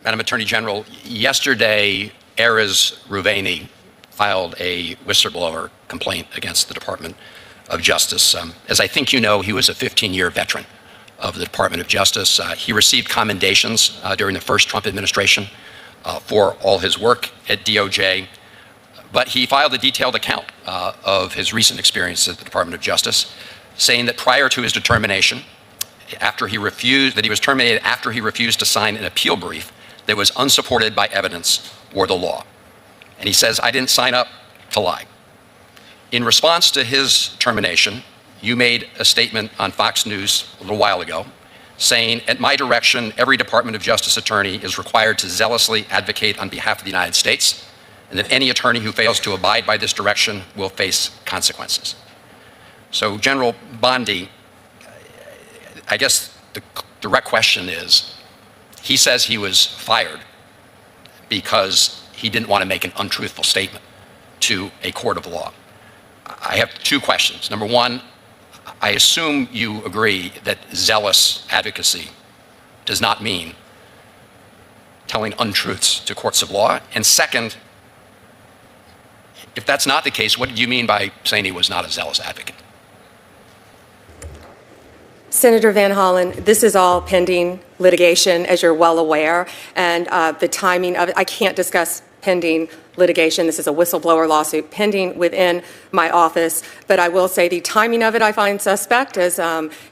Madam Attorney General, yesterday, Erez Ruveni filed a whistleblower complaint against the Department of Justice. As I think you know, he was a 15-year veteran of the Department of Justice. He received commendations during the first Trump administration for all his work at DOJ, but he filed a detailed account of his recent experience at the Department of Justice, saying that prior to his determination, that he was terminated after he refused to sign an appeal brief that was unsupported by evidence or the law. And he says, "I didn't sign up to lie." In response to his termination, you made a statement on Fox News a little while ago saying, "At my direction, every Department of Justice attorney is required to zealously advocate on behalf of the United States, and that any attorney who fails to abide by this direction will face consequences." So, General Bondi, I guess the direct question is, he says he was fired because he didn't want to make an untruthful statement to a court of law. I have two questions. Number one, I assume you agree that zealous advocacy does not mean telling untruths to courts of law. And second, if that's not the case, what did you mean by saying he was not a zealous advocate? Senator Van Hollen, this is all pending litigation, as you're well aware, and the timing of it, I can't discuss pending litigation. This is a whistleblower lawsuit pending within my office, but I will say the timing of it I find suspect, as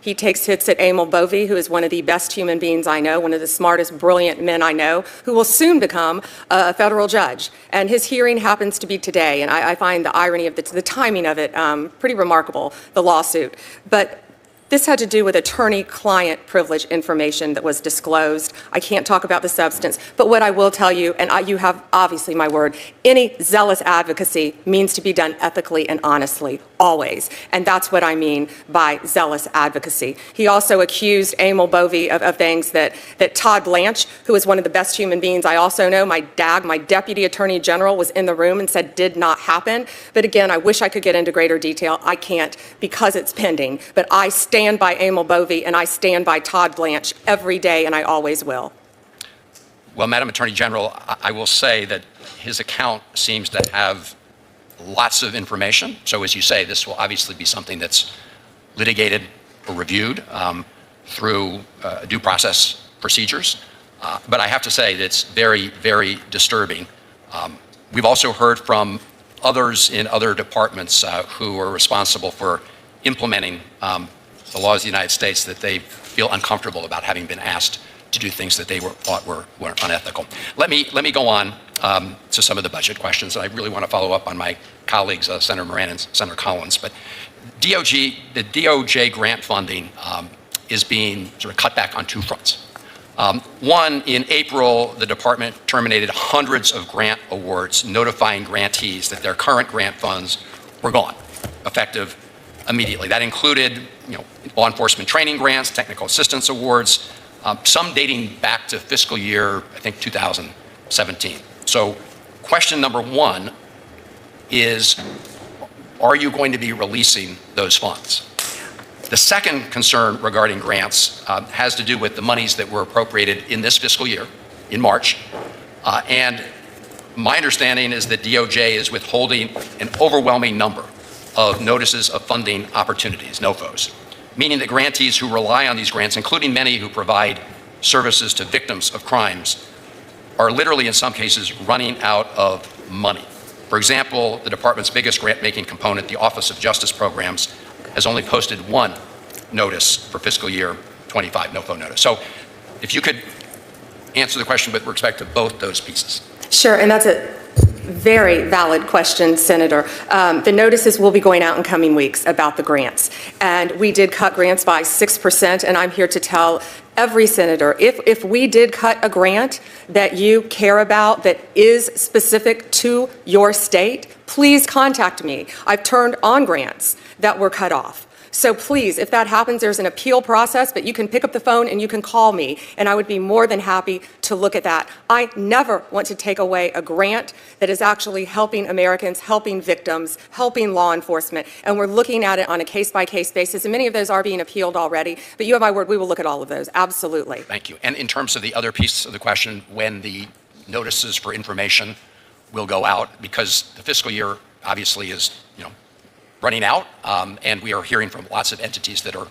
he takes hits at Emil Bovee, who is one of the best human beings I know, one of the smartest, brilliant men I know, who will soon become a federal judge. And his hearing happens to be today, and I find the irony of the timing of it pretty remarkable, the lawsuit. But this had to do with attorney-client privilege information that was disclosed. I can't talk about the substance, but what I will tell you, and you have obviously my word, any zealous advocacy means to be done ethically and honestly, always. And that's what I mean by zealous advocacy. He also accused Emil Bovee of things that Todd Blanche, who is one of the best human beings I also know, my Deputy Attorney General, was in the room and said did not happen. But again, I wish I could get into greater detail. I can't because it's pending. But I stand by Emil Bovee and I stand by Todd Blanche every day, and I always will. Well, Madam Attorney General, I will say that his account seems to have lots of information. So as you say, this will obviously be something that's litigated or reviewed through due process procedures. But I have to say that it's very, very disturbing. We've also heard from others in other departments who are responsible for implementing the laws of the United States that they feel uncomfortable about having been asked to do things that they thought were unethical. Let me go on to some of the budget questions. I really want to follow up on my colleagues, Senator Moran and Senator Collins. But the DOJ grant funding is being sort of cut back on two fronts. One, in April, the department terminated hundreds of grant awards, notifying grantees that their current grant funds were gone, effective immediately. That included, law enforcement training grants, technical assistance awards, some dating back to fiscal year, I think, 2017. So question number one is, are you going to be releasing those funds? The second concern regarding grants has to do with the monies that were appropriated in this fiscal year, in March. And my understanding is that DOJ is withholding an overwhelming number of notices of funding opportunities, NOFOs, meaning that grantees who rely on these grants, including many who provide services to victims of crimes, are literally in some cases running out of money. For example, the department's biggest grant-making component, the Office of Justice Programs, has only posted one notice for fiscal year 25, NOFO notice. So if you could answer the question with respect to both those pieces. Sure, and that's a very valid question, Senator. The notices will be going out in coming weeks about the grants. And we did cut grants by 6%, and I'm here to tell every senator, if we did cut a grant that you care about that is specific to your state, please contact me. I've turned on grants that were cut off. So please, if that happens, there's an appeal process, but you can pick up the phone and you can call me, and I would be more than happy to look at that. I never want to take away a grant that is actually helping Americans, helping victims, helping law enforcement, and we're looking at it on a case-by-case basis, and many of those are being appealed already, but you have my word, we will look at all of those, absolutely. Thank you. And in terms of the other piece of the question, when the notices for information will go out, because the fiscal year obviously is, running out, and we are hearing from lots of entities that are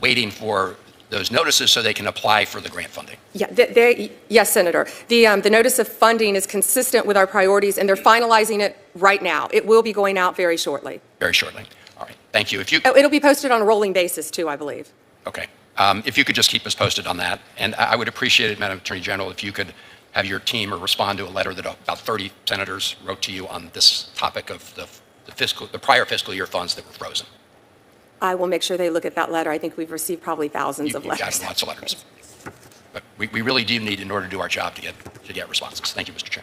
waiting for those notices so they can apply for the grant funding. Yeah, yes, Senator. The notice of funding is consistent with our priorities, and they're finalizing it right now. It will be going out very shortly. Very shortly. All right. Thank you. It'll be posted on a rolling basis, too, I believe. Okay. If you could just keep us posted on that. And I would appreciate it, Madam Attorney General, if you could have your team or respond to a letter that about 30 senators wrote to you on this topic of the prior fiscal year funds that were frozen. I will make sure they look at that letter. I think we've received probably thousands of letters. You've gotten lots of letters. But we really do need, in order to do our job, to get responses. Thank you, Mr.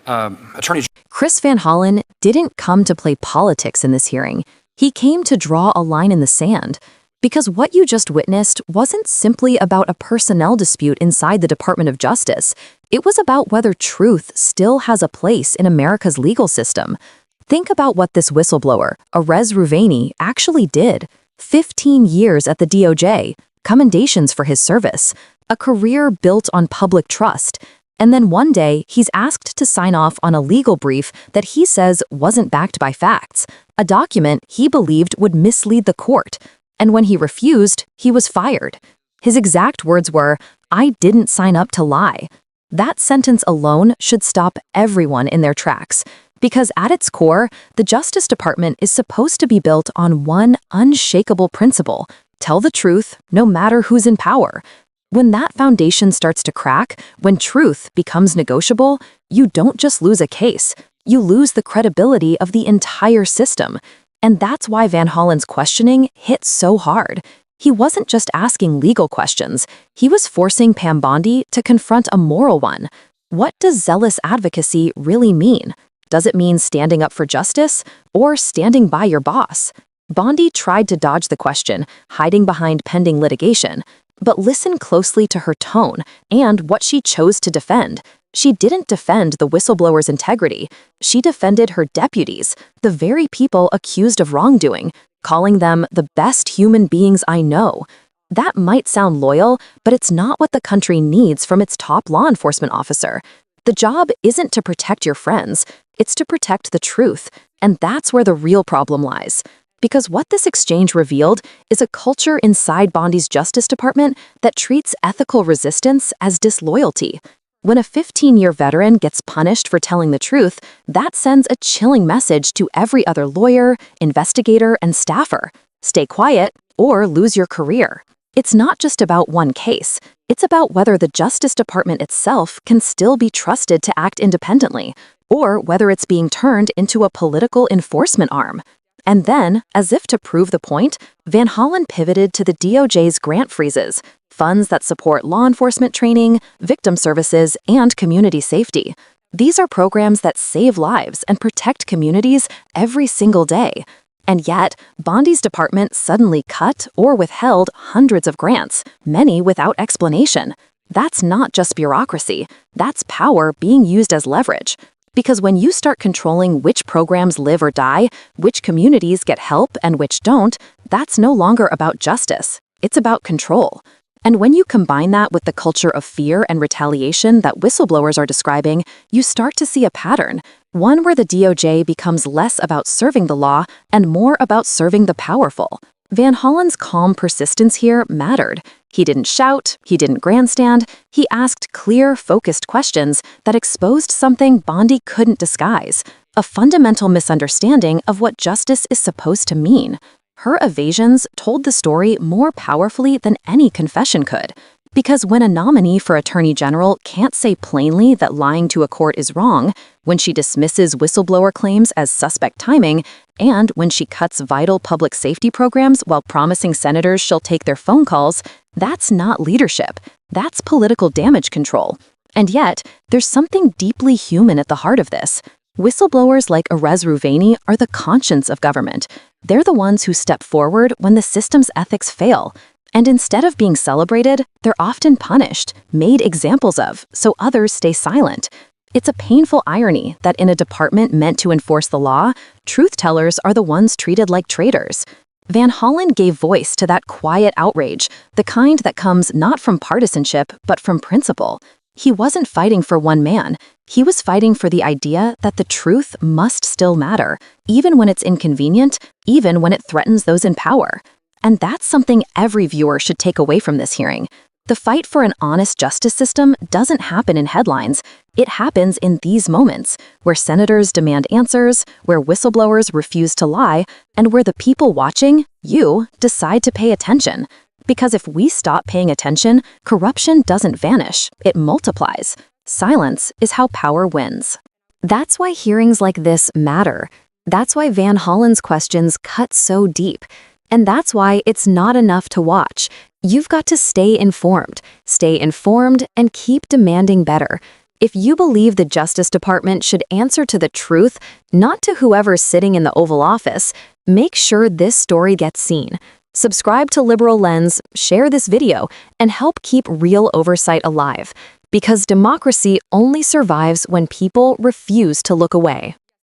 Chairman. Chris Van Hollen didn't come to play politics in this hearing. He came to draw a line in the sand. Because what you just witnessed wasn't simply about a personnel dispute inside the Department of Justice. It was about whether truth still has a place in America's legal system. Think about what this whistleblower, Erez Ruveni, actually did. 15 years at the DOJ, commendations for his service, a career built on public trust, and then one day he's asked to sign off on a legal brief that he says wasn't backed by facts, a document he believed would mislead the court. And when he refused, he was fired. His exact words were, "I didn't sign up to lie." That sentence alone should stop everyone in their tracks. Because at its core, the Justice Department is supposed to be built on one unshakable principle: tell the truth, no matter who's in power. When that foundation starts to crack, when truth becomes negotiable, you don't just lose a case, you lose the credibility of the entire system. And that's why Van Hollen's questioning hit so hard. He wasn't just asking legal questions, he was forcing Pam Bondi to confront a moral one. What does zealous advocacy really mean? Does it mean standing up for justice or standing by your boss? Bondi tried to dodge the question, hiding behind pending litigation. But listen closely to her tone and what she chose to defend. She didn't defend the whistleblower's integrity. She defended her deputies, the very people accused of wrongdoing, calling them the best human beings I know. That might sound loyal, but it's not what the country needs from its top law enforcement officer. The job isn't to protect your friends, it's to protect the truth, and that's where the real problem lies. Because what this exchange revealed is a culture inside Bondi's Justice Department that treats ethical resistance as disloyalty. When a 15-year veteran gets punished for telling the truth, that sends a chilling message to every other lawyer, investigator, and staffer. Stay quiet or lose your career. It's not just about one case. It's about whether the Justice Department itself can still be trusted to act independently, or whether it's being turned into a political enforcement arm. And then, as if to prove the point, Van Hollen pivoted to the DOJ's grant freezes, funds that support law enforcement training, victim services, and community safety. These are programs that save lives and protect communities every single day. And yet, Bondi's department suddenly cut or withheld hundreds of grants, many without explanation. That's not just bureaucracy, that's power being used as leverage. Because when you start controlling which programs live or die, which communities get help and which don't, that's no longer about justice. It's about control. And when you combine that with the culture of fear and retaliation that whistleblowers are describing, you start to see a pattern, one where the DOJ becomes less about serving the law and more about serving the powerful. Van Hollen's calm persistence here mattered. He didn't shout, he didn't grandstand, he asked clear, focused questions that exposed something Bondi couldn't disguise, a fundamental misunderstanding of what justice is supposed to mean. Her evasions told the story more powerfully than any confession could. Because when a nominee for Attorney General can't say plainly that lying to a court is wrong, when she dismisses whistleblower claims as suspect timing, and when she cuts vital public safety programs while promising senators she'll take their phone calls, that's not leadership. That's political damage control. And yet, there's something deeply human at the heart of this. Whistleblowers like Erez Ruveni are the conscience of government. They're the ones who step forward when the system's ethics fail. And instead of being celebrated, they're often punished, made examples of, so others stay silent. It's a painful irony that in a department meant to enforce the law, truth-tellers are the ones treated like traitors. Van Hollen gave voice to that quiet outrage, the kind that comes not from partisanship, but from principle. He wasn't fighting for one man. He was fighting for the idea that the truth must still matter, even when it's inconvenient, even when it threatens those in power. And that's something every viewer should take away from this hearing. The fight for an honest justice system doesn't happen in headlines. It happens in these moments, where senators demand answers, where whistleblowers refuse to lie, and where the people watching, you, decide to pay attention. Because if we stop paying attention, corruption doesn't vanish, it multiplies. Silence is how power wins. That's why hearings like this matter. That's why Van Hollen's questions cut so deep. And that's why it's not enough to watch. You've got to stay informed and keep demanding better. If you believe the Justice Department should answer to the truth, not to whoever's sitting in the Oval Office, make sure this story gets seen. Subscribe to Liberal Lens, share this video, and help keep real oversight alive. Because democracy only survives when people refuse to look away.